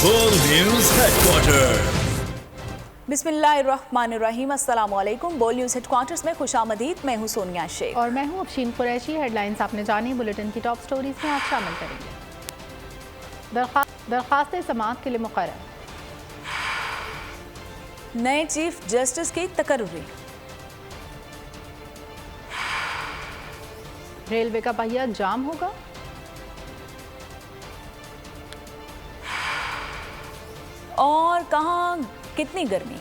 बोल news headquarter. बिस्मिल्लाहिर्रहमानिर्रहीम, अस्सलामुअलैकुम। बोल न्यूज हेडक्वार्टर्स में खुशामदीद। मैं हूं सोनिया शेख और मैं हूं अफशीन कुरैशी। हेडलाइंस आपने जानी, बुलेटिन की टॉप स्टोरीज में आप शामिल करेंगे। दरखास्त समाअत के लिए मुकर्रर नए चीफ जस्टिस की तकर्री। रेलवे का पहिया जाम होगा। और कहां कितनी गर्मी।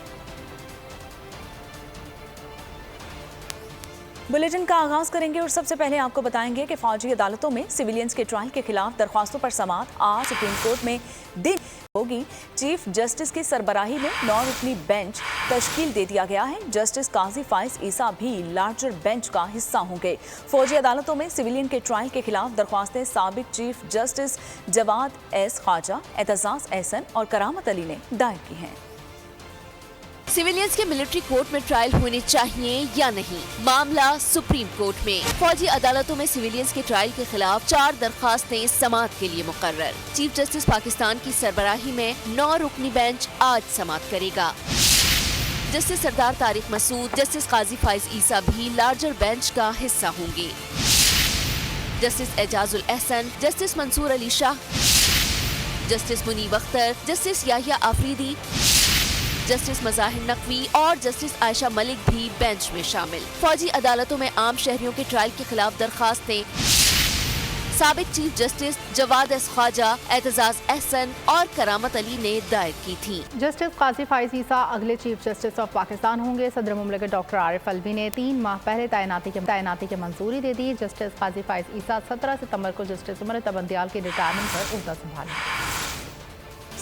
बुलेटिन का आगाज करेंगे और सबसे पहले आपको बताएंगे कि फौजी अदालतों में सिविलियंस के ट्रायल के खिलाफ दरख्वास्तों पर समाअत आज सुप्रीम कोर्ट में दिन होगी। चीफ जस्टिस की सरबराही में 9 रुकनी बेंच तश्कील दे दिया गया है। जस्टिस काजी फाइज ईसा भी लार्जर बेंच का हिस्सा होंगे। फौजी अदालतों में सिविलियन के ट्रायल के खिलाफ दरख्वास्तें साबिक chief justice Jawad S Khawaja, Aitzaz Ahsan और करामत अली ने दायर की हैं। सिविलियंस के मिलिट्री कोर्ट में ट्रायल होने चाहिए या नहीं, मामला सुप्रीम कोर्ट में। फौजी अदालतों में सिविलियंस के ट्रायल के खिलाफ 4 दरखास्तें समाअत के लिए मुकर्रर। चीफ जस्टिस पाकिस्तान की सरबराही में 9 रुकनी बेंच आज समाअत करेगा। जस्टिस सरदार तारिक मसूद, जस्टिस काजी फाइज ईसा भी लार्जर बेंच का हिस्सा होंगे। Justice Ijazul Ahsan, justice Mansoor Ali Shah, justice Munib Akhtar, justice Yahya Afridi, justice Mazahir Naqvi और जस्टिस आयशा मलिक भी बेंच में शामिल। फौजी अदालतों में आम शहरियों के ट्रायल के खिलाफ दरखास्तें साबिक chief justice Jawad S Khawaja, Aitzaz Ahsan और करामत अली ने दायर की थी। जस्टिस काजी फाइज ईसा अगले चीफ जस्टिस ऑफ पाकिस्तान होंगे। सदर मुमलिकत डॉक्टर आरिफ अलवी ने 3 माह पहले तैनाती की मंजूरी दे दी। जस्टिस काजी फाइज ईसा 17 सितंबर को जस्टिस उमर तबंदियाल की रिटायरमेंट पर ओहदा संभाला।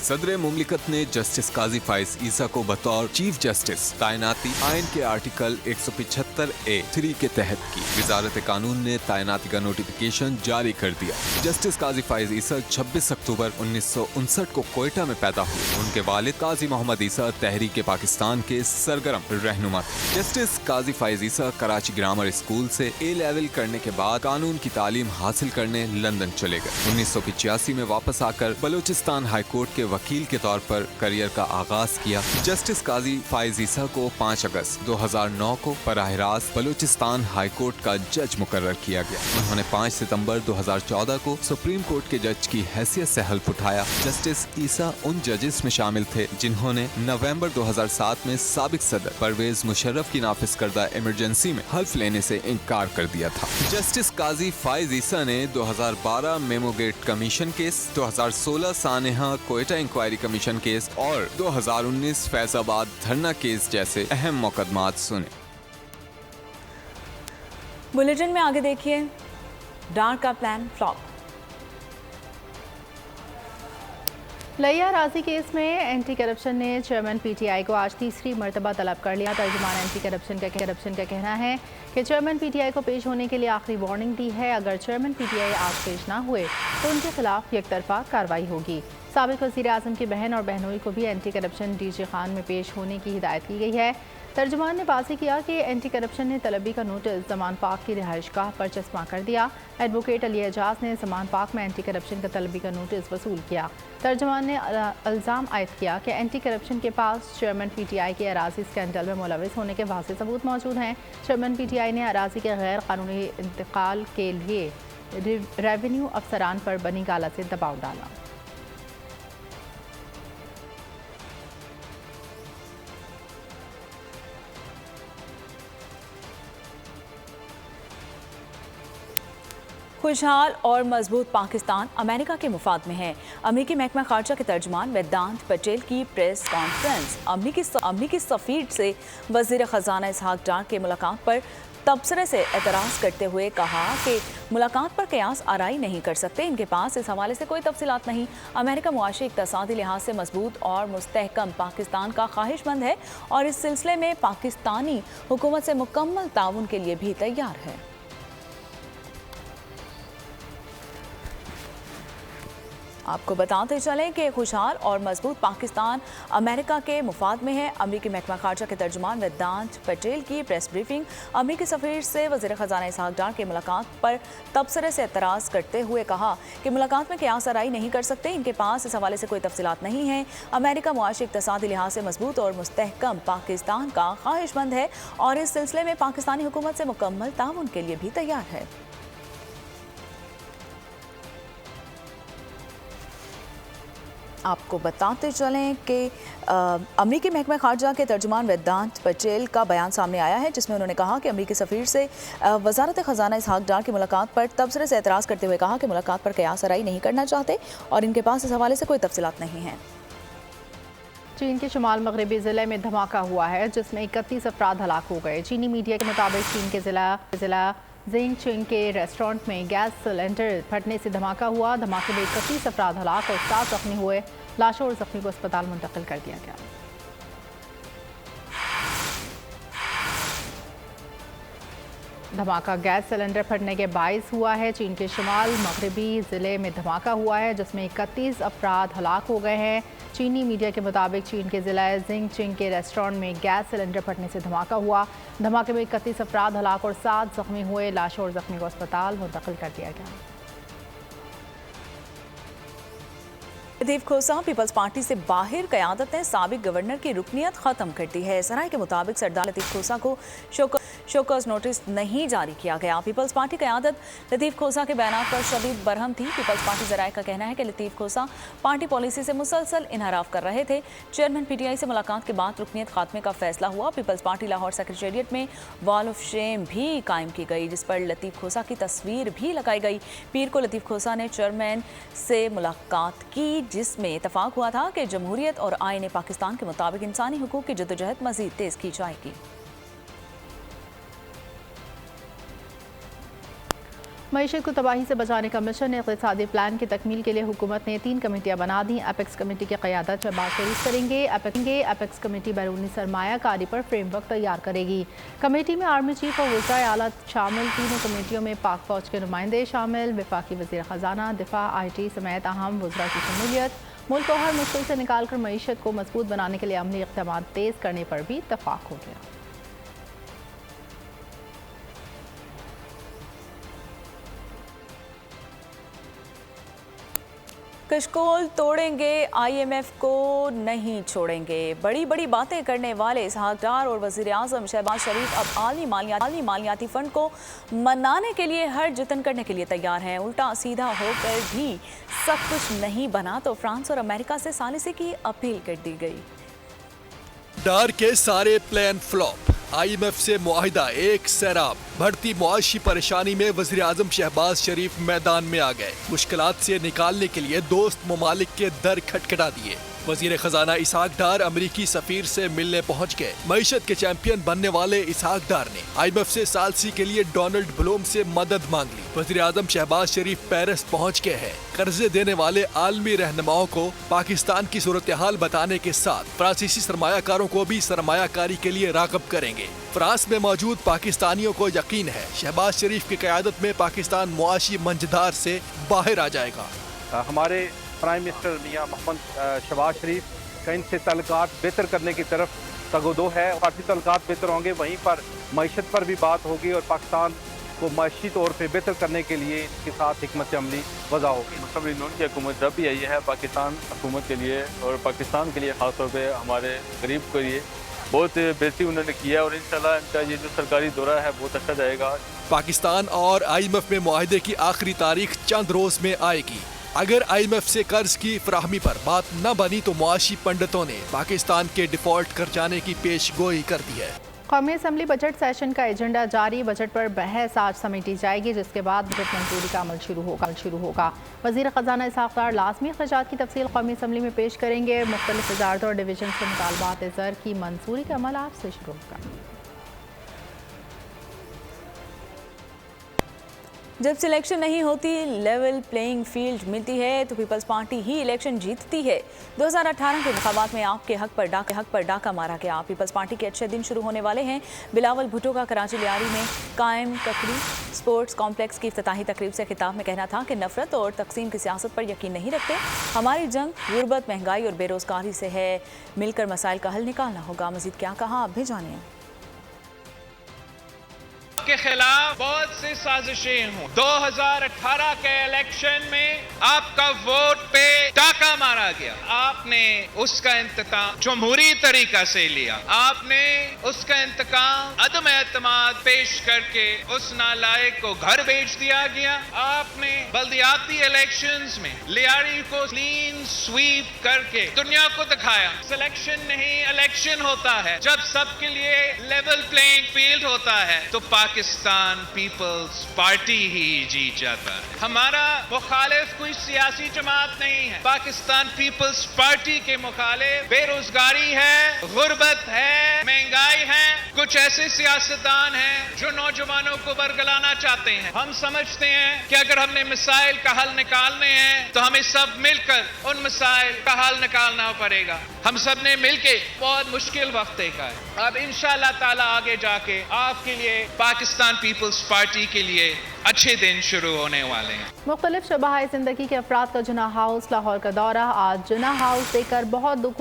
सदर मुमलिकत ने जस्टिस काजी फाइज ईसा को बतौर चीफ जस्टिस तैनाती आइन के आर्टिकल 175A(3) के तहत की। वजारत कानून ने तैनाती का नोटिफिकेशन जारी कर दिया। जस्टिस काजी फाइज ईसा 26 अक्टूबर 1959 को कोयटा में पैदा हुए। उनके वालिद काजी मोहम्मद ईसा तहरीक पाकिस्तान के सरगर्म रहनुमा थे। जस्टिस काजी फाइज ईसा कराची ग्रामर स्कूल से A लेवल करने के बाद कानून की तालीम हासिल करने लंदन चले गए। 1985 में वापस आकर बलूचिस्तान हाई कोर्ट के वकील के तौर पर करियर का आगाज किया। जस्टिस काजी फाइज ईसा को 5 अगस्त 2009 को बराह रास्त बलूचिस्तान हाई कोर्ट का जज मुकर्रर किया गया। उन्होंने 5 सितंबर 2014 को सुप्रीम कोर्ट के जज की हैसियत से हल्फ उठाया। जस्टिस ईसा उन जजेस में शामिल थे जिन्होंने नवंबर 2007 में साबिक सदर परवेज मुशर्रफ की नाफिज करदा इमरजेंसी में हल्फ लेने से इनकार कर दिया था। जस्टिस काजी फाइज ईसा ने 2012 मेमोगेट कमीशन केस, 2016 सानेहा कोयटा इंक्वायरी कमीशन केस और 2019 फैजाबाद धरना केस जैसे अहम मुकदमात सुने। बुलेटिन में आगे देखिए, डार का प्लान फ्लॉप। लैया राजी केस में एंटी करप्शन ने चेयरमैन PTI को आज तीसरी मरतबा तलब कर लिया। तर्जुमान एंटी करप्शन का कहना है कि चेयरमैन PTI को पेश होने के लिए आखिरी वार्निंग दी है। अगर चेयरमैन PTI आज पेश ना हुए तो उनके खिलाफ यकतरफा कार्रवाई होगी। साबिक वज़ीर आज़म की बहन और बहनोई को भी एंटी करप्शन DG खान में पेश होने की हिदायत की गई है। तर्जुमान ने वाज़ेह किया कि एंटी करप्शन ने तलबी का नोटिस जमान पाक की रिहाइशगाह पर चस्पा कर दिया। एडवोकेट अली एजाज ने जमान पाक में एंटी करप्शन का तलबी का नोटिस वसूल किया। तर्जुमान ने इल्ज़ाम आयद किया कि एंटी करप्शन के पास चेयरमैन PTI के अराजी स्कैंडल में मुलविस होने के वाज़ेह सबूत मौजूद हैं। चेयरमैन PTI ने अराजी के गैर कानूनी इंतकाल के लिए रेवेन्यू अफसरान पर बनी गाला से दबाव डाला। खुशहाल और मजबूत पाकिस्तान अमेरिका के मुफाद में है। अमरीकी महकमा खारजा के तर्जुमान वेदांत पटेल की प्रेस कॉन्फ्रेंस। अमरीकी सफ़ीर से वज़ीर ख़जाना इसहाक डार के मुलाकात पर तबसरे से एतराज़ करते हुए कहा कि मुलाकात पर कयास आराई नहीं कर सकते। इनके पास इस हवाले से कोई तफसीलात नहीं। अमेरिका मुआशी इक़्तिसादी लिहाज से मजबूत और मुस्तहकम पाकिस्तान का ख्वाहिशमंद है और इस सिलसिले में पाकिस्तानी हुकूमत से मुकम्मल ताउन के लिए भी तैयार है। आपको बताते चलें कि खुशहाल और मजबूत पाकिस्तान अमेरिका के मुफाद में है। अमरीकी महकमा खारजा के तर्जुमान वेदांत पटेल की प्रेस ब्रीफिंग। अमरीकी सफीर से वज़ीर ख़ज़ाना इसहाक डार की मुलाकात पर तबसरे से एतराज़ करते हुए कहा कि मुलाकात में क़यास आराई नहीं कर सकते, इनके पास इस हवाले से कोई तफसीलात नहीं है। अमेरिका मुआशी इक़्तिसादी लिहाज से मजबूत और मुस्तहकम पाकिस्तान का ख्वाहिशमंद है और इस सिलसिले में पाकिस्तानी हुकूमत से मुकम्मल ताउन के लिए भी तैयार है। आपको बताते चलें कि अमरीकी महकमा खारजा के तर्जुमान वेदांत पटेल का बयान सामने आया है, जिसमें उन्होंने कहा कि अमरीकी सफ़ीर से वज़ारत ख़ज़ाना इसहाक डार की मुलाकात पर तबसरे से एतराज़ करते हुए कहा कि मुलाकात पर क़यास आराई नहीं करना चाहते और इनके पास इस हवाले से कोई तफसीलात नहीं है। चीन के शुमाल मगरबी ज़िले में धमाका हुआ है, जिसमें 31 अफराद हलाक हो गए। चीनी मीडिया के मुताबिक चीन के ज़िला जिंगचिंग के रेस्टोरेंट में गैस सिलेंडर फटने से धमाका हुआ। धमाके में 31 अफराद हलाक और 7 जख्मी हुए। लाशों और जख्मी को अस्पताल मुंतकिल कर दिया गया। धमाका गैस सिलेंडर फटने के बायस हुआ है। चीन के शुमाल मगरबी ज़िले में धमाका हुआ है, जिसमें 31 अफराद हलाक हो गए हैं। चीनी मीडिया के मुताबिक चीन के ज़िला जिंगचिंग के रेस्टोरेंट में गैस सिलेंडर फटने से धमाका हुआ। धमाके में 31 अफराद हलाक और 7 जख्मी हुए। लाशों और जख्मी को अस्पताल मुंतकिल कर दिया गया। लतीफ़ खोसा पीपल्स पार्टी से बाहर, क़यादत ने साबिक गवर्नर की रुकनियत ख़त्म कर दी है। सराय के मुताबिक सरदार लतीफ़ खोसा को शोकॉज नोटिस नहीं जारी किया गया। पीपल्स पार्टी क़यादत लतीफ़ खोसा के बयान पर शदीद बरहम थी। पीपल्स पार्टी ज़राए का कहना है कि लतीफ़ खोसा पार्टी पॉलिसी से मुसलसल इनहराफ कर रहे थे। चेयरमैन PTI से मुलाकात के बाद रुकनियत खात्मे का फैसला हुआ। पीपल्स पार्टी लाहौर सेक्रेटेरिएट में वॉल ऑफ शेम भी कायम की गई, जिस पर लतीफ़ खोसा की तस्वीर भी लगाई गई। पीर को लतीफ़ खोसा ने चेयरमैन से मुलाकात की, जिसमें इतफाक हुआ था कि जमहूरियत और आईन पाकिस्तान के मुताबिक इंसानी हुकूक की जद्दोजहद मज़ीद तेज़ की जाएगी। मईशत को तबाही से बचाने का मिशन इक़्तिसादी प्लान की तकमील के लिए हुकूमत ने 3 कमेटियाँ बना दी। एपेक्स कमेटी की क़यादत शहबाज शरीफ करेंगे। एपेक्स कमेटी बैरूनी सरमायाकारी पर फ्रेमवर्क तैयार करेगी। कमेटी में आर्मी चीफ और वज़राए आला शामिल। तीनों कमेटियों में पाक फ़ौज के नुमाइंदे शामिल। वफाकी वज़ीर ख़ज़ाना, दिफा, IT समेत अहम वज़रा की शमूलियत। मुल्क को हर मुश्किल से निकाल कर मईशत को मजबूत बनाने के लिए अमली इक़दाम तेज़ करने पर भी इत्तफ़ाक़ हो गया। कशकोल तोड़ेंगे, IMF को नहीं छोड़ेंगे। बड़ी बड़ी बातें करने वाले इसहाक डार और वज़ीर आज़म शहबाज शरीफ अब आलमी मालियाती फ़ंड को मनाने के लिए हर जतन करने के लिए तैयार हैं। उल्टा सीधा होकर भी सब कुछ नहीं बना तो फ्रांस और अमेरिका से सालिसी की अपील कर दी गई। डार के सारे प्लान फ्लॉप, IMF से मुआहिदा एक सैराब। बढ़ती मुआशी परेशानी में वज़ीर आज़म शहबाज शरीफ मैदान में आ गए। मुश्किलात से निकालने के लिए दोस्त ममालिक के दर खटखटा दिए। वज़ीर ख़ज़ाना इसहाक डार अमरीकी सफ़ीर से मिलने पहुंच गए। मईशत के चैंपियन बनने वाले इसहाक डार ने IMF से सालसी के लिए डोनाल्ड ब्लूम से मदद मांग ली। वज़ीर आज़म शहबाज शरीफ पेरिस पहुंच गए हैं। कर्जे देने वाले आलमी रहनुमाओं को पाकिस्तान की सूरत हाल बताने के साथ फ्रांसीसी सरमायाकारों को भी सरमायाकारी के लिए राग़िब करेंगे। फ्रांस में मौजूद पाकिस्तानियों को यकीन है शहबाज शरीफ की क़यादत में पाकिस्तान मुआशी मंझधार से बाहर आ जाएगा। हमारे प्राइम मिनिस्टर मियां मोहम्मद शहबाज शरीफ का इनसे तल्लुकात बेहतर करने की तरफ तगोदो है। पार्टी तल्लुकात बेहतर होंगे, वहीं पर मईशत पर भी बात होगी और पाकिस्तान को माशी तौर पे बेहतर करने के लिए इसके साथ हिकमत अमली वज़ा होगी। मुस्तक़बिल नून की हुकूमत जब भी आई है पाकिस्तान हुकूमत के लिए और पाकिस्तान के लिए ख़ास तौर पे हमारे गरीब के लिए बहुत बेहतरी उन्होंने किया और इंशाल्लाह इनका ये जो सरकारी दौरा है बहुत अच्छा जाएगा। पाकिस्तान और IMF में मुआहिदे की आखिरी तारीख चंद रोज में आएगी। अगर IMF से कर्ज की फराहमी पर बात न बनी तो मुआशी पंडितों ने पाकिस्तान के डिफॉल्ट कर जाने की पेशगोई कर दी है। कौमी असम्बली बजट सेशन का एजेंडा जारी। बजट पर बहस आज समेटी जाएगी, जिसके बाद बजट मंजूरी का अमल शुरू होगा। वज़ीर ख़ज़ाना इसहाक डार लाज़मी अख़राजात की तफसील कौमी असम्बली में पेश करेंगे। मुख्तलिफ वज़ारतों और डिवीजन के मुतालबात ज़र की मंजूरी का अमल आज से शुरू होगा। जब सिलेक्शन नहीं होती, लेवल प्लेइंग फील्ड मिलती है तो पीपल्स पार्टी ही इलेक्शन जीतती है। 2018 के इंतखाबात में आपके हक पर डाका मारा गया। पीपल्स पार्टी के अच्छे दिन शुरू होने वाले हैं। बिलावल भुट्टो का कराची लियारी में कायम ककड़ी स्पोर्ट्स कॉम्प्लेक्स की इफ्तिताही तकरीब से खिताब में कहना था कि नफरत और तकसीम की सियासत पर यकीन नहीं रखते। हमारी जंग गुर्बत, महंगाई और बेरोजगारी से है। मिलकर मसाइल का हल निकालना होगा। मजीद क्या कहा, आप भी जानिए। के खिलाफ बहुत सी साजिशें हों। 2018 के इलेक्शन में आपका वोट पे डाका मारा गया। आपने उसका इंतकाम जमहूरी तरीका से लिया। आपने उसका इंतकाम अदम एतमाद पेश करके उस नालायक को घर भेज दिया गया। आपने बल्दियाती इलेक्शंस में लियारी को क्लीन स्वीप करके दुनिया को दिखाया सिलेक्शन नहीं इलेक्शन होता है। जब सबके लिए लेवल प्लेइंग फील्ड होता है तो पाकिस्तान पीपल्स पार्टी ही जीत जाता है। हमारा मुखालिफ कोई सियासी जमात नहीं है। पाकिस्तान पीपल्स पार्टी के मुखालिफ बेरोजगारी है, गुर्बत है, महंगाई है। कुछ ऐसे सियासतदान हैं जो नौजवानों को बरगलाना चाहते हैं। हम समझते हैं कि अगर हमने मसाइल का हल निकालने हैं तो हमें सब मिलकर उन मसाइल का हल निकालना पड़ेगा। हम सब ने मिलके बहुत मुश्किल वक्त देखा है। अब इंशाअल्लाह ताला आगे जाके आपके लिए पाकिस्तान पीपल्स पार्टी के लिए अच्छे दिन शुरू होने वाले हैं। मुख्तलिफ शबाह ज़िंदगी के अफराद का जुना हाउस लाहौर का दौरा। आज जुना हाउस देखकर बहुत दुख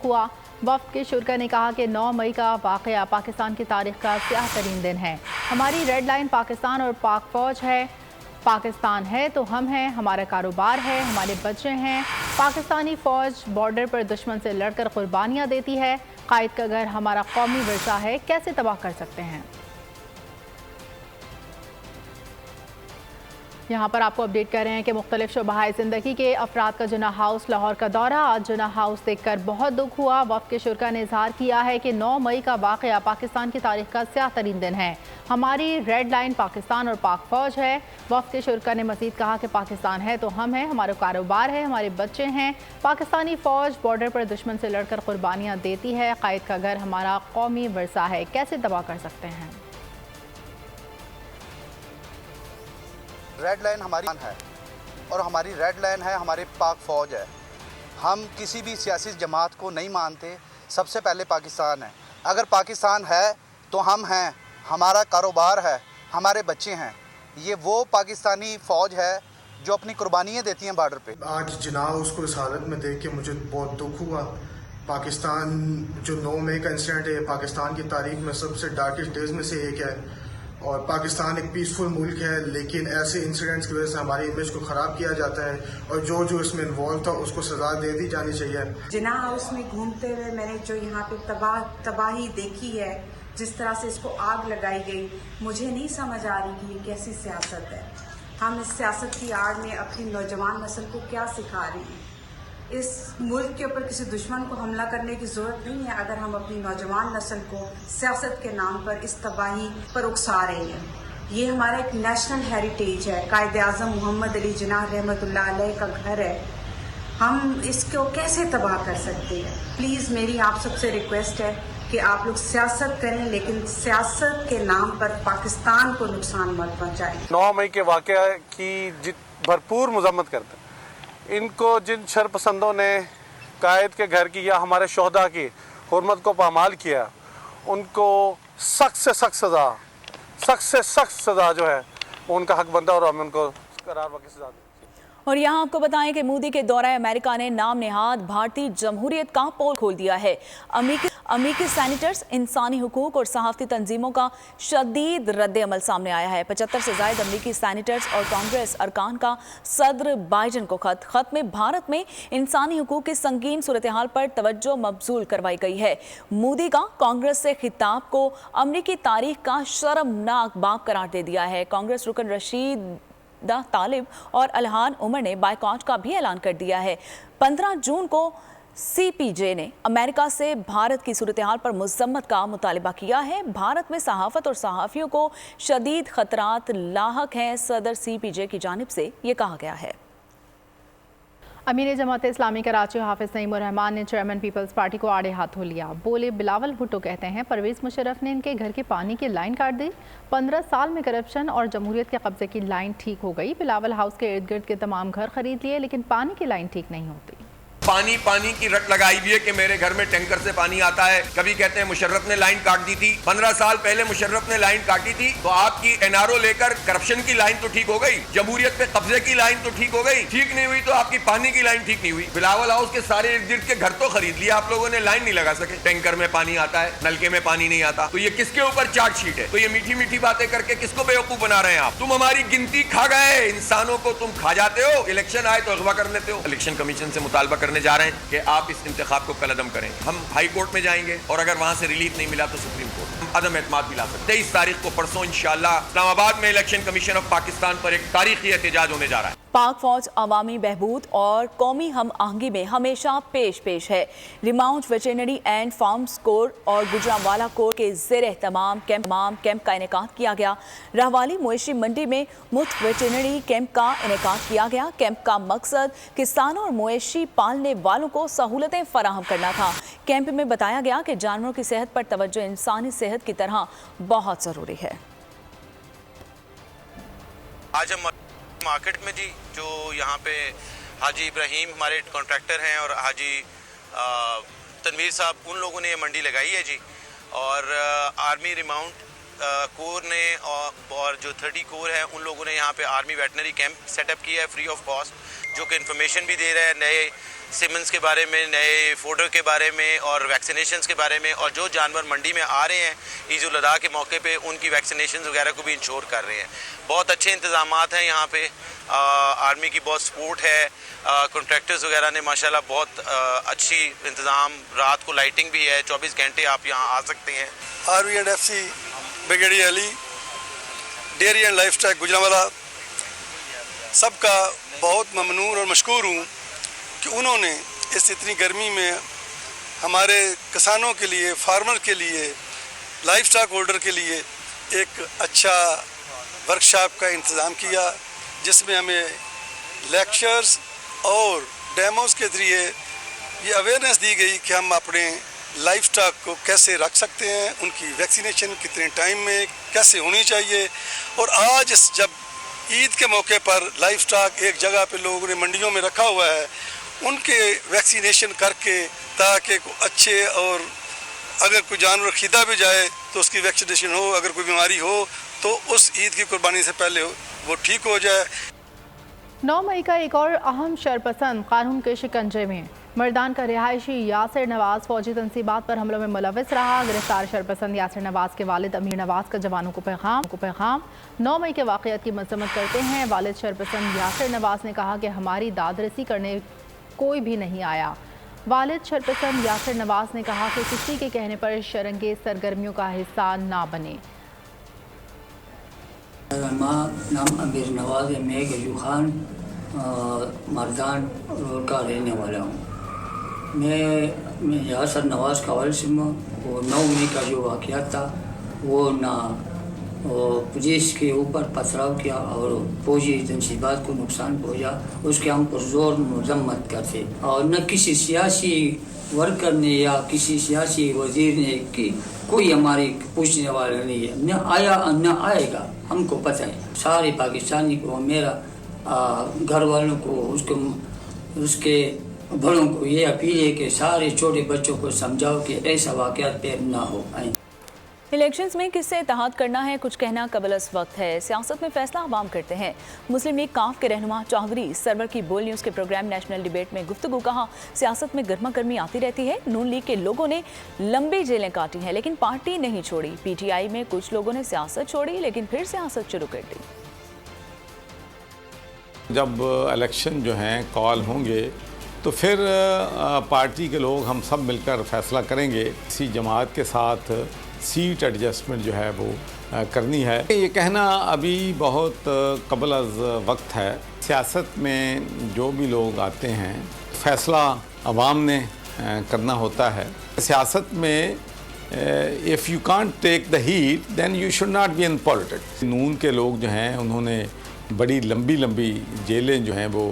हुआ। वफ्द के शुरा ने कहा कि 9 मई का वाक़या पाकिस्तान की तारीख का स्याह तरीन दिन है। हमारी रेड लाइन पाकिस्तान और पाक फ़ौज है। पाकिस्तान है तो हम हैं, हमारा कारोबार है, हमारे बच्चे हैं। पाकिस्तानी फ़ौज बॉर्डर पर दुश्मन से लड़कर कुर्बानियाँ देती है। कायद का घर हमारा कौमी विरसा है, कैसे तबाह कर सकते हैं। यहाँ पर आपको अपडेट कर रहे हैं कि मुख्तलिफ शोबाए ज़िंदगी के अफराद का जुना हाउस लाहौर का दौरा। आज जुना हाउस देखकर बहुत दुख हुआ। वफ़द के शुरा ने इजहार किया है कि 9 मई का वाक़या पाकिस्तान की तारीख का स्याह तरीन दिन है। हमारी रेड लाइन पाकिस्तान और पाक फ़ौज है। वफ़द के शुरा ने मज़ीद कहा कि पाकिस्तान है तो हम हैं, हमारा कारोबार है, हमारे बच्चे हैं। पाकिस्तानी फ़ौज बॉर्डर पर दुश्मन से लड़कर कुर्बानियाँ देती है। कायद का घर हमारा कौमी विरसा है, कैसे तबाह कर सकते हैं। रेड लाइन हमारी है और हमारी रेड लाइन है हमारे पाक फ़ौज है। हम किसी भी सियासी जमात को नहीं मानते। सबसे पहले पाकिस्तान है। अगर पाकिस्तान है तो हम हैं, हमारा कारोबार है, हमारे बच्चे हैं। ये वो पाकिस्तानी फ़ौज है जो अपनी कुर्बानियाँ देती हैं बॉर्डर पे। आज जनाब उसको इस हालत में देख के मुझे बहुत दुख हुआ। पाकिस्तान जो 9 मई का इंसिडेंट है पाकिस्तान की तारीख में सबसे डार्केस्ट डेज में से एक है और पाकिस्तान एक पीसफुल मुल्क है, लेकिन ऐसे इंसिडेंट्स की वजह से हमारी इमेज को ख़राब किया जाता है और जो इसमें इन्वॉल्व था उसको सज़ा दे दी जानी चाहिए। जिना हाउस में घूमते हुए मैंने जो यहाँ पे तबाही देखी है, जिस तरह से इसको आग लगाई गई, मुझे नहीं समझ आ रही कि ये कैसी सियासत है। हम इस सियासत की आड़ में अपनी नौजवान नस्ल को क्या सिखा रहे हैं। इस मुल्क के ऊपर किसी दुश्मन को हमला करने की ज़रूरत नहीं है अगर हम अपनी नौजवान नस्ल को सियासत के नाम पर इस तबाही पर उकसा रहे हैं। ये हमारा एक नेशनल हेरिटेज है। कायद आज़म मोहम्मद अली जिन्नाह रहमतुल्लाह अलैह का घर है। हम इसको कैसे तबाह कर सकते हैं। प्लीज़ मेरी आप सबसे रिक्वेस्ट है कि आप लोग सियासत करें, लेकिन सियासत के नाम पर पाकिस्तान को नुकसान मत पहुँचाएं। 9 मई के वाक़या की भरपूर मजम्मत करते हैं। इनको जिन शरपसंदों ने कायद के घर की या हमारे शोहदा की हुर्मत को पामाल किया, उनको सख्त से सख्त सज़ा जो है वो उनका हक बनता है और हमें उनको करार वाक़ई सज़ा दें। और यहाँ आपको बताएं कि मोदी के दौरे अमेरिका ने नाम नेहाद भारतीय जमहूरियत का पोल खोल दिया है। अमेरिकी सैनिटर्स, इंसानी हुकूक और सहाफ़ती तंजीमों का शदीद रद्द-ए-अमल सामने आया है। 75 से ज़ायद अमेरिकी सैनिटर्स और कांग्रेस अरकान का सदर बाइडेन को खत में भारत में इंसानी हुकूक की संगीन सूरत हाल पर तवज्जो मबजूल करवाई गई है। मोदी का कांग्रेस से खिताब को अमेरिकी तारीख का शर्मनाक बाब करार दे दिया है। कांग्रेस रुकन रशीद तालिब और अलहान उमर ने बायकॉट का भी ऐलान कर दिया है। 15 जून को CPJ ने अमेरिका से भारत की सूरत हाल पर मज़म्मत का मुतालिबा किया है। भारत में सहाफ़त और सहाफ़ियों को शदीद ख़तरात लाहक हैं। सदर CPJ की जानिब से ये कहा गया है। अमीर जमात इस्लामी कराची हाफिज नईम उर रहमान ने चेयरमैन पीपल्स पार्टी को आड़े हाथों लिया। बोले, बिलावल भुट्टो कहते हैं परवेज़ मुशर्रफ ने इनके घर के पानी की लाइन काट दी। 15 साल में करप्शन और जमहूरियत के कब्जे की लाइन ठीक हो गई। बिलावल हाउस के इर्द गिर्द के तमाम घर खरीद लिए, लेकिन पानी की लाइन ठीक नहीं होती। पानी की रट लगाई हुई है कि मेरे घर में टैंकर से पानी आता है। कभी कहते हैं मुशर्रफ ने लाइन काट दी थी। 15 साल पहले मुशर्रफ ने लाइन काटी थी तो आपकी एनआरओ लेकर करप्शन की लाइन तो ठीक हो गई, जमहूरियत पे कब्जे की लाइन तो ठीक हो गई। ठीक नहीं हुई तो आपकी पानी की लाइन ठीक नहीं हुई। बिलावल हाउस के सारे इर्द गिर्द के घर तो खरीद लिया आप लोगों ने, लाइन नहीं लगा सके। टैंकर में पानी आता है, नलके में पानी नहीं आता। तो ये किसके ऊपर चार्जशीट है? तो ये मीठी मीठी बातें करके किसको बेवकूफ बना रहे हैं आप? तुम हमारी गिनती खा गए, इंसानों को तुम खा जाते हो। इलेक्शन आए तो अगवा कर लेते हो। इलेक्शन कमीशन से मुतालबा करने जा रहे हैं कि आप इस इंतखाब को कलअदम करें। हम हाई कोर्ट में जाएंगे और अगर वहां से रिलीफ नहीं मिला तो सुप्रीम कोर्ट। हम अदम एतमाद भी ला सकते। 23 तारीख को परसों इंशाअल्लाह इस्लामाबाद में इलेक्शन कमीशन ऑफ पाकिस्तान पर एक तारीखी एहतजाज होने जा रहा है। पाक फौज अवामी बहबूद और कौमी हम आहंगी में हमेशा पेश है। Remount veterinary and farms core और गुजरांवाला कोर के ज़ेर तमाम कैंप का इनेकाद किया गया। रहवाली मवेशी मंडी में मुफ्त वेटरनरी कैंप का इनेकाद किया गया। कैंप का मकसद किसानों और मवेशी पालने वालों को सहूलतें फराहम करना था। कैंप में बताया गया कि जानवरों की सेहत पर तवज्जो इंसानी सेहत की तरह बहुत ज़रूरी है। आज हम मार्केट में जी जो यहाँ पे हाजी इब्राहिम हमारे कॉन्ट्रैक्टर हैं और हाजी तनवीर साहब, उन लोगों ने ये मंडी लगाई है जी। और आर्मी रिमाउंट कोर ने और जो 30 कोर है उन लोगों ने यहाँ पे आर्मी वेटनरी कैंप सेटअप किया है फ्री ऑफ कॉस्ट, जो कि इन्फॉर्मेशन भी दे रहा है नए सिमेंस के बारे में, नए फोडर के बारे में और वैक्सीनेशंस के बारे में। और जो जानवर मंडी में आ रहे हैं ईद उल अज़हा के मौके पे उनकी वैक्सीनेशंस वगैरह को भी इंश्योर कर रहे हैं। बहुत अच्छे इंतज़ामात हैं यहाँ पे, आर्मी की बहुत सपोर्ट है। कॉन्ट्रैक्टर्स वगैरह ने माशाल्लाह बहुत अच्छी इंतज़ाम, रात को लाइटिंग भी है, 24 घंटे आप यहाँ आ सकते हैं। RV&FC brigadier Ali, dairy and life style Gujranwala, सबका बहुत ममनून और मशकूर हूँ कि उन्होंने इस इतनी गर्मी में हमारे किसानों के लिए, फार्मर के लिए, लाइफ स्टॉक होल्डर के लिए एक अच्छा वर्कशॉप का इंतज़ाम किया, जिसमें हमें लेक्चर्स और डेमोस के ज़रिए ये अवेयरनेस दी गई कि हम अपने लाइफ स्टॉक को कैसे रख सकते हैं, उनकी वैक्सीनेशन कितने टाइम में कैसे होनी चाहिए। और आज जब ईद के मौके पर लाइफ स्टॉक एक जगह पे लोगों ने मंडियों में रखा हुआ है, उनके वैक्सीनेशन करके ताकि अच्छे, और अगर कोई जानवर खरीदा भी जाए तो उसकी वैक्सीनेशन हो, अगर कोई बीमारी हो तो उस ईद की कुर्बानी से पहले वो ठीक हो जाए। 9 मई का एक और अहम शरपसंद कानून के शिकंजे में। मर्दान का रिहायशी यासिर नवाज फौजी तनसीबात पर हमलों में मुलविस रहा। गिरफ्तार शरपसंद यासिर नवाज के वालिद अमीर नवाज का जवानों को पैगाम 9 मई के वाक़यात की मजम्मत करते हैं। वालिद शरपसंद यासिर नवाज ने कहा कि हमारी दादरसी करने कोई भी नहीं आया। वालिद शरपसंद यासिर नवाज ने कहा कि किसी के कहने पर शरंगे सरगर्मियों का हिस्सा ना बने। नाम अमीर नवाज है, मैं गजू खान मर्दान रोड का रहने वाला हूँ। मैं यासिर नवाज का वालिद हूँ। वो 9 मई का जो वाक़या था वो ना पुलिस के ऊपर पथराव किया और फौजी तनसीबात को नुकसान पहुँचा, उसके हम पुरजोर मजम्मत करते। और न किसी सियासी वर्कर ने या किसी सियासी वजीर ने कि कोई हमारी पूछने वाला नहीं है, न आया न आएगा, हमको पता है। सारे पाकिस्तानी को, मेरा घर वालों को, उसके बड़ों को ये अपील है कि सारे छोटे बच्चों को समझाओ कि ऐसा वाक़यात पेश ना हो। इलेक्शंस में किससे इत्तेहाद करना है कुछ कहना कबल अस वक्त है। सियासत में फैसला अवाम करते हैं। मुस्लिम लीग काफ के रहनुमा चौधरी सरवर की बोल न्यूज़ के प्रोग्राम नेशनल डिबेट में गुफ्तगू कहा, सियासत में गर्मा गर्मी आती रहती है। नून लीग के लोगों ने लंबी जेलें काटी हैं लेकिन पार्टी नहीं छोड़ी। PTI में कुछ लोगों ने सियासत छोड़ी लेकिन फिर सियासत शुरू कर दी। जब इलेक्शन जो हैं कॉल होंगे तो फिर पार्टी के लोग हम सब मिलकर फैसला करेंगे। इसी जमात के साथ सीट एडजस्टमेंट जो है वो करनी है। ये कहना अभी बहुत कबल अज़ वक्त है। सियासत में जो भी लोग आते हैं फैसला अवाम ने करना होता है। सियासत में if you can't take the heat then you should not be in politics. Noon के लोग जो हैं उन्होंने बड़ी लंबी जेलें जो हैं वो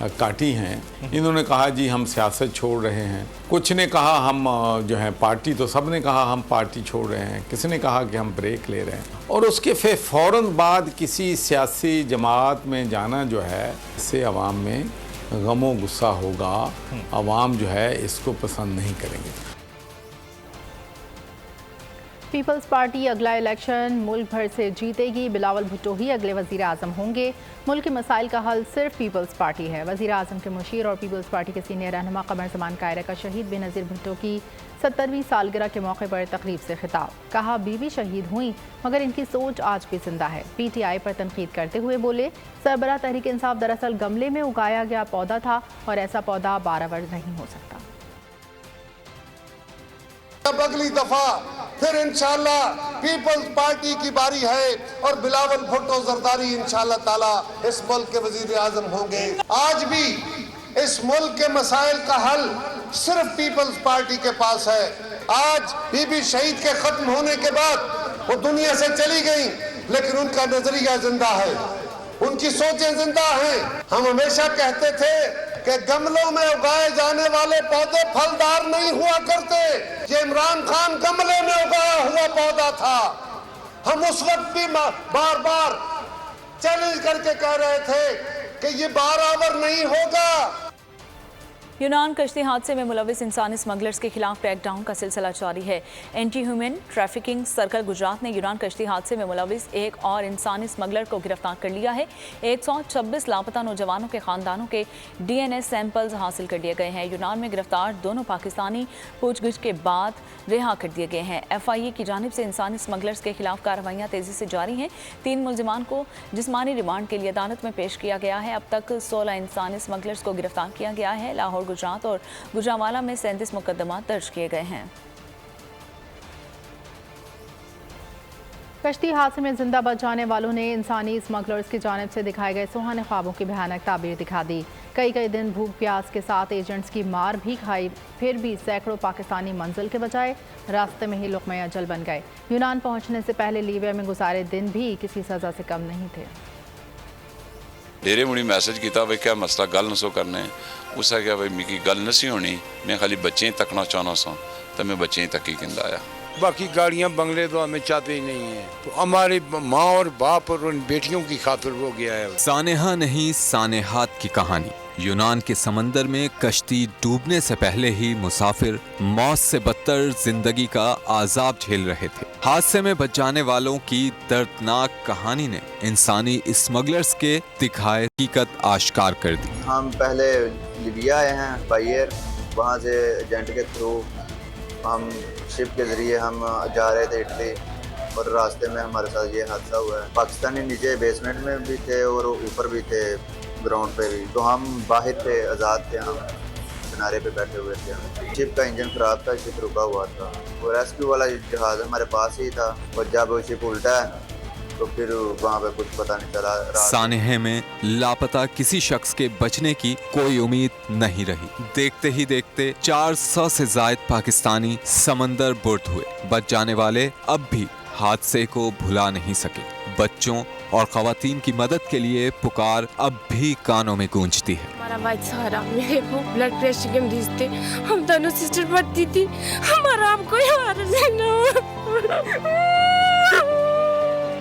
काटी हैं। इन्होंने कहा जी हम सियासत छोड़ रहे हैं, कुछ ने कहा हम जो है पार्टी, तो सब ने कहा हम पार्टी छोड़ रहे हैं, किसी ने कहा कि हम ब्रेक ले रहे हैं। और उसके फिर फ़ौरन बाद किसी सियासी जमात में जाना जो है, इससे अवाम में गमो गुस्सा होगा, अवाम जो है इसको पसंद नहीं करेंगे। पीपल्स पार्टी अगला इलेक्शन मुल्क भर से जीतेगी। बिलावल भुट्टो ही अगले वज़ीर आज़म होंगे। मुल्क के मसाइल का हल सिर्फ पीपल्स पार्टी है। वज़ीर आज़म के मुशीर और पीपल्स पार्टी के सीनियर रहनुमा कमर ज़मान कायरा का शहीद बेनज़ीर भुट्टो की 70वीं सालगिरह के मौके पर तकरीब से खिताब। कहा बीवी शहीद हुई मगर इनकी सोच आज भी जिंदा है। PTI पर तनकीद करते हुए बोले सरबराह तहरीक इंसाफ दरअसल गमले में उगाया गया पौधा था और ऐसा पौधा 12 वर्ष नहीं हो सकता। अब अगली दफा फिर इंशाल्लाह पीपल्स पार्टी की बारी है और बिलावल भुट्टो जरदारी इंशाल्लाह ताला इस मुल्क के वजीर आजम होंगे। आज भी इस मुल्क के मसाइल का हल सिर्फ पीपल्स पार्टी के पास है। आज बीबी शहीद के खत्म होने के बाद वो दुनिया से चली गई, लेकिन उनका नजरिया जिंदा है, उनकी सोचें जिंदा हैं। हम हमेशा कहते थे कि गमलों में उगाए जाने वाले पौधे फलदार नहीं हुआ करते। ये इमरान खान गमले में उगाया हुआ पौधा था। हम उस वक्त भी बार बार चैलेंज करके कह रहे थे कि ये 12 ओवर नहीं होगा। यूनान कश्ती हादसे में मुलविस इंसानी स्मगलर्स के खिलाफ क्रैकडाउन का सिलसिला जारी है। Anti human trafficking circle Gujarat ने यूनान कश्ती हादसे में मुलविस एक और इंसानी स्मगलर को गिरफ्तार कर लिया है। 126 लापता नौजवानों के खानदानों के DNA सैंपल्स हासिल कर लिए गए हैं। यूनान में गिरफ्तार दोनों पाकिस्तानी पूछगिछ के बाद रिहा कर दिए गए हैं। FIA की जानिब से इंसानी स्मगलर्स के खिलाफ कार्रवाइयाँ तेजी से जारी हैं। 3 मुलजिमान को जिस्मानी रिमांड के लिए अदालत में पेश किया गया है। अब तक 16 इंसानी स्मगलर्स को गिरफ्तार किया गया है। लाहौर, गुजरात और गुजरांवाला में 37 मुकदमा दर्ज किए गए हैं। कश्ती हादसे में जिंदा बच जाने वालों ने इंसानी स्मगलर्स की जानिब से दिखाए गए सुहाने ख्वाबों की भयानक ताबीर दिखा दी। कई दिन भूख प्यास के साथ एजेंट्स की मार भी खाई, फिर भी सैकड़ों पाकिस्तानी मंजिल के बजाय रास्ते में ही लुक़्मे अजल बन गए। यूनान पहुंचने से पहले लीबिया में गुजारे दिन भी किसी सज़ा से कम नहीं थे। डेरे मुड़ी मैसेज किया भाई क्या मसला गल नसो करने, उसने क्या भाई मिगी गल नसी होनी, मैं खाली बच्चे ही तकना चाहना सा, तो मैं बच्चे ही तक ही कहता आया। बाकी गाड़ियाँ बंगले तो हमें चाहते ही नहीं है, तो हमारे माँ और बाप और उन बेटियों की खातिर हो गया है। सानेहा नहीं सानेहात की कहानी। यूनान के समंदर में कश्ती डूबने से पहले ही मुसाफिर मौत से बदतर जिंदगी का आजाब झेल रहे थे। हादसे में बच जाने वालों की दर्दनाक कहानी ने इंसानी स्मगलर्स के दिखाए हकीकत आश्कार कर दी। हम पहले लीबिया आए हैं बाई एयर, वहाँ से एजेंट के थ्रू हम शिप के जरिए हम जा रहे थे इटली, और रास्ते में हमारे साथ ये हादसा हुआ है। पाकिस्तानी नीचे बेसमेंट में भी थे और ऊपर भी थे, ग्राउंड पे भी। तो हम बाहर थे, आज़ाद थे, हम किनारे पे बैठे हुए थे। शिप का इंजन खराब था, शिप रुका हुआ था, और रेस्क्यू वाला जहाज हमारे पास ही था, और जब वो शिप उल्टा है तो फिर वहाँ पे कुछ पता नहीं चला। सानेहे में लापता किसी शख्स के बचने की कोई उम्मीद नहीं रही। देखते ही देखते 400 से ज्यादा पाकिस्तानी समंदर बुर्द हुए। बच जाने वाले अब भी हादसे को भुला नहीं सके। बच्चों और खवातीन की मदद के लिए पुकार अब भी कानों में गूंजती है। हमारा भाई सहारा, मेरे वो ब्लड प्रेशर के मरीज थे, हम दोनों सिस्टर पढ़ती थी, हमारा आप कोई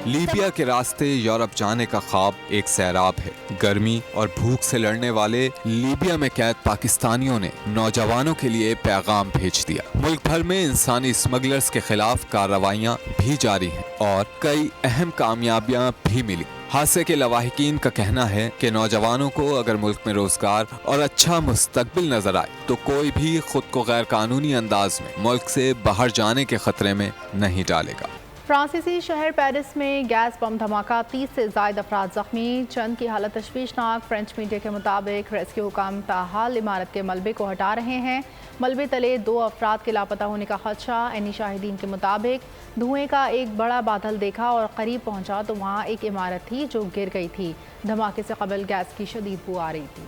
लीबिया के रास्ते यूरोप जाने का ख्वाब एक सैराब है। गर्मी और भूख से लड़ने वाले लीबिया में कैद पाकिस्तानियों ने नौजवानों के लिए पैगाम भेज दिया। मुल्क भर में इंसानी स्मगलर्स के खिलाफ कार्रवाइयाँ भी जारी हैं और कई अहम कामयाबियाँ भी मिली। हादसे के लवाहिकीन का कहना है कि नौजवानों को अगर मुल्क में रोजगार और अच्छा मुस्तकबिल नजर आए तो कोई भी खुद को गैर कानूनी अंदाज में मुल्क से बाहर जाने के खतरे में नहीं डालेगा। फ्रांसीसी शहर पेरिस में गैस बम धमाका, 30 से ज्यादा अफराद जख्मी, चंद की हालत तशवीशनाक। फ्रेंच मीडिया के मुताबिक रेस्क्यू हुकाम ताहाल इमारत के मलबे को हटा रहे हैं। मलबे तले 2 अफराद के लापता होने का खदशा। एनी शाहिदीन के मुताबिक धुएं का एक बड़ा बादल देखा और करीब पहुंचा तो वहां एक इमारत थी जो गिर गई थी। धमाके से कबल गैस की शदीद बू आ रही थी।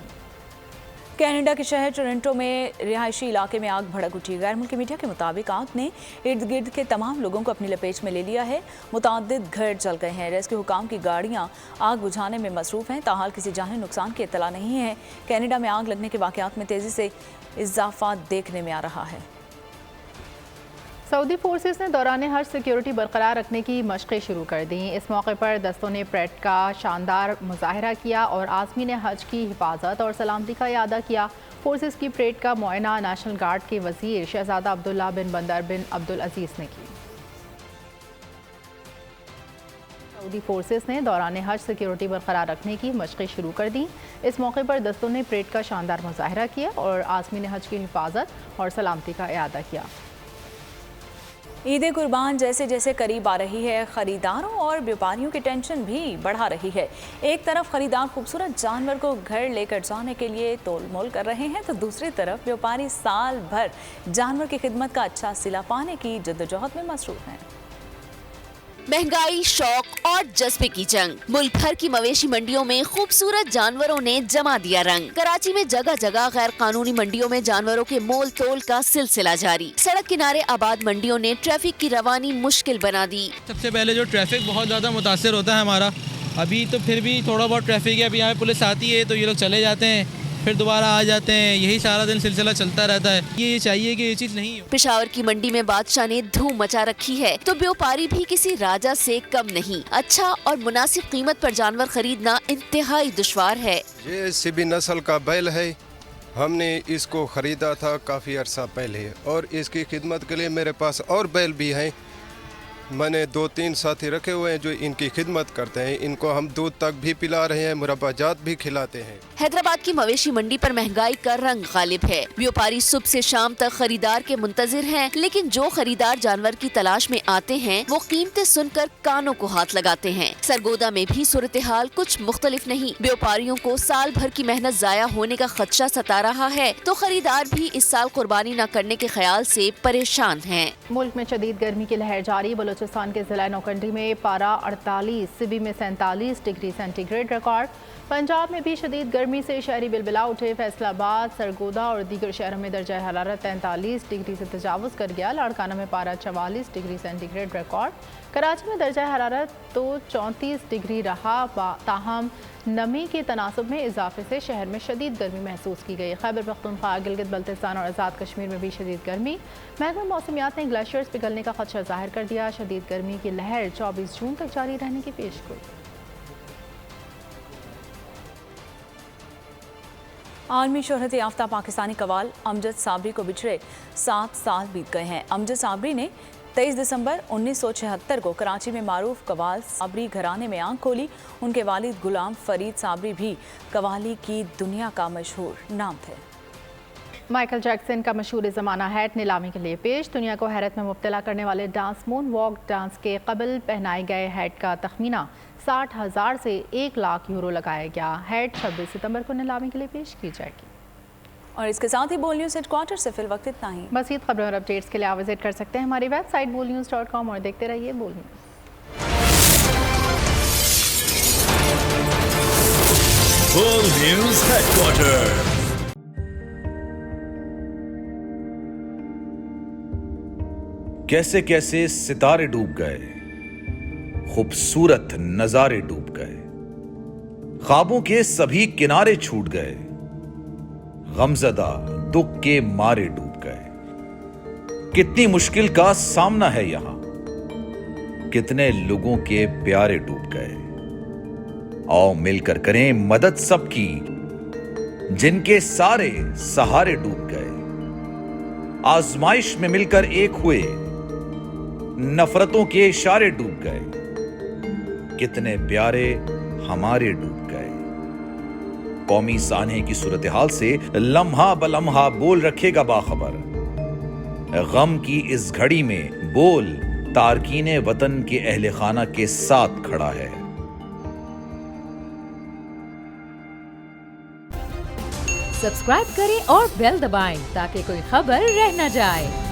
कनाडा के शहर टोरंटो में रिहायशी इलाके में आग भड़क उठी। गैर मुल्की मीडिया के मुताबिक आग ने इर्द गिर्द के तमाम लोगों को अपनी लपेट में ले लिया है। मुतादिद घर जल गए हैं। रेस्क्यू हुकाम की गाड़ियां आग बुझाने में मसरूफ हैं। ताहाल किसी जानी नुकसान की इत्तला नहीं है। कनाडा में आग लगने के वाकयात में तेजी से इजाफा देखने में आ रहा है। सऊदी फोर्सेस ने दौरान हज सिक्योरिटी बरकरार रखने की मशक़ें शुरू कर दी। इस मौके पर दस्तों ने परेड का शानदार मुजाहरा किया और आज़मीन हज की हिफाजत और सलामती का इयादा किया। फोर्सेस की परेड का मुआयना नेशनल गार्ड के वज़ीर शहजादा अब्दुल्ला बिन बंदर बिन अब्दुल अजीज़ ने की। सऊदी फोर्सेस ने दौरान हज सिक्योरिटी बरकरार रखने की मशक़ें शुरू कर दी। इस मौके पर दस्तों ने परेड का शानदार मुजाहरा किया और आज़मीन हज की हिफाजत और सलामती का इयादा किया। ईद कुर्बान जैसे जैसे करीब आ रही है, खरीदारों और व्यापारियों की टेंशन भी बढ़ा रही है। एक तरफ खरीदार खूबसूरत जानवर को घर लेकर जाने के लिए तोल मोल कर रहे हैं, तो दूसरी तरफ व्यापारी साल भर जानवर की खिदमत का अच्छा सिला पाने की जद्दोजहद में मसरूफ हैं। महंगाई, शौक और जज्बे की जंग। मुल्क भर की मवेशी मंडियों में खूबसूरत जानवरों ने जमा दिया रंग। कराची में जगह जगह गैर कानूनी मंडियों में जानवरों के मोल तोल का सिलसिला जारी। सड़क किनारे आबाद मंडियों ने ट्रैफिक की रवानी मुश्किल बना दी। सबसे पहले जो ट्रैफिक बहुत ज्यादा मुतासिर होता है हमारा, अभी तो फिर भी थोड़ा बहुत ट्रैफिक है। अभी यहाँ पुलिस आती है तो ये लोग चले जाते हैं, फिर दोबारा आ जाते हैं, यही सारा दिन सिलसिला चलता रहता है। ये चाहिए कि ये चीज नहीं हो। पेशावर की मंडी में बादशाह ने धूम मचा रखी है तो व्यापारी भी किसी राजा से कम नहीं। अच्छा और मुनासिब कीमत पर जानवर खरीदना इंतहाई दुश्वार है। ये सिबी नस्ल का बैल है। हमने इसको खरीदा था काफी अरसा पहले और इसकी खिदमत के लिए मेरे पास और बैल भी हैं। मैंने 2-3 साथी रखे हुए हैं जो इनकी खिदमत करते हैं। इनको हम दूध तक भी पिला रहे हैं, मुरब्बाजात भी खिलाते हैं। हैदराबाद की मवेशी मंडी पर महंगाई का रंग गालिब है। व्यापारी सुबह से शाम तक खरीदार के मुंतजिर हैं, लेकिन जो खरीदार जानवर की तलाश में आते हैं वो कीमतें सुनकर कानों को हाथ लगाते हैं। सरगोदा में भी सूरत हाल कुछ मुख्तलिफ नहीं। व्यापारियों को साल भर की मेहनत जाया होने का खदशा सता रहा है तो खरीदार भी इस साल कुर्बानी न करने के ख्याल से परेशान हैं। मुल्क में शदीद गर्मी की लहर जारी। बलूचिस्तान के जिला नौकंडी में पारा 48, सिबी में 47 डिग्री सेंटीग्रेड रिकॉर्ड। पंजाब में भी शदीद गर्मी से शहरी बिलबिला उठे। फैसलाबाद, सरगोदा और दीगर शहरों में दर्जा हरारत 43 डिग्री से तजावुज़ कर गया। लाड़काना में पारा 44 डिग्री सेंटीग्रेड रिकॉर्ड। कराची में दर्जा हरारत तो 34 डिग्री रहा। ताहम नमी के तनासब में इजाफे से शहर में शदीद गर्मी महसूस की गई। खैबर पख्तूनख्वा, गिलगित बल्तिस्तान और आज़ाद कश्मीर में भी शदीद गर्मी। महकमा मौसमियात ने ग्लेशियर्स पिघलने का खदशा जाहिर कर दिया। शदीद गर्मी की लहर 24 जून तक जारी रहने की पेशगोई। आलमी शोहरत याफ्ता पाकिस्तानी कवाल अमजद साबरी को बिछड़े 7 साल बीत गए हैं। अमजद साबरी ने 23 दिसंबर 1976 को कराची में मारूफ कवाल साबरी घराने में आंख खोली। उनके वालिद गुलाम फरीद साबरी भी कवाली की दुनिया का मशहूर नाम थे। माइकल जैक्सन का मशहूर ज़माना हैट नीलामी के लिए पेश। दुनिया को हैरत में मुब्तला करने वाले डांस मून वॉक डांस के कबल पहनाए गए हैट का तखमीना 60,000 से 1 लाख यूरो लगाया गया। हैट 26 सितंबर को नीलामी के लिए पेश की जाएगी। और इसके साथ ही बोल न्यूज़ हेडक्वार्टर से फिल वक्त इतना ही। मज़ीद खबरों और अपडेट्स के लिए आप विजिट कर सकते हैं हमारी वेबसाइट bolnews.com और देखते रहिए बोल न्यूज़। बोल न्यूज़ हेडक्वार्टर। कैसे कैसे सितारे डूब गए, खूबसूरत नजारे डूब गए, ख्वाबों के सभी किनारे छूट गए, गमज़दा दुख के मारे डूब गए। कितनी मुश्किल का सामना है यहां, कितने लोगों के प्यारे डूब गए। आओ मिलकर करें मदद सबकी, जिनके सारे सहारे डूब गए। आजमाइश में मिलकर एक हुए, नफरतों के इशारे डूब गए। कितने प्यारे हमारे डूब गए। कौमी सानहे की सूरत हाल से लम्हा बलम्हा बोल रखेगा बाखबर। गम की इस घड़ी में बोल तारकीने वतन के अहले खाना के साथ खड़ा है। सब्सक्राइब करें और बेल दबाएं ताकि कोई खबर रह न जाए।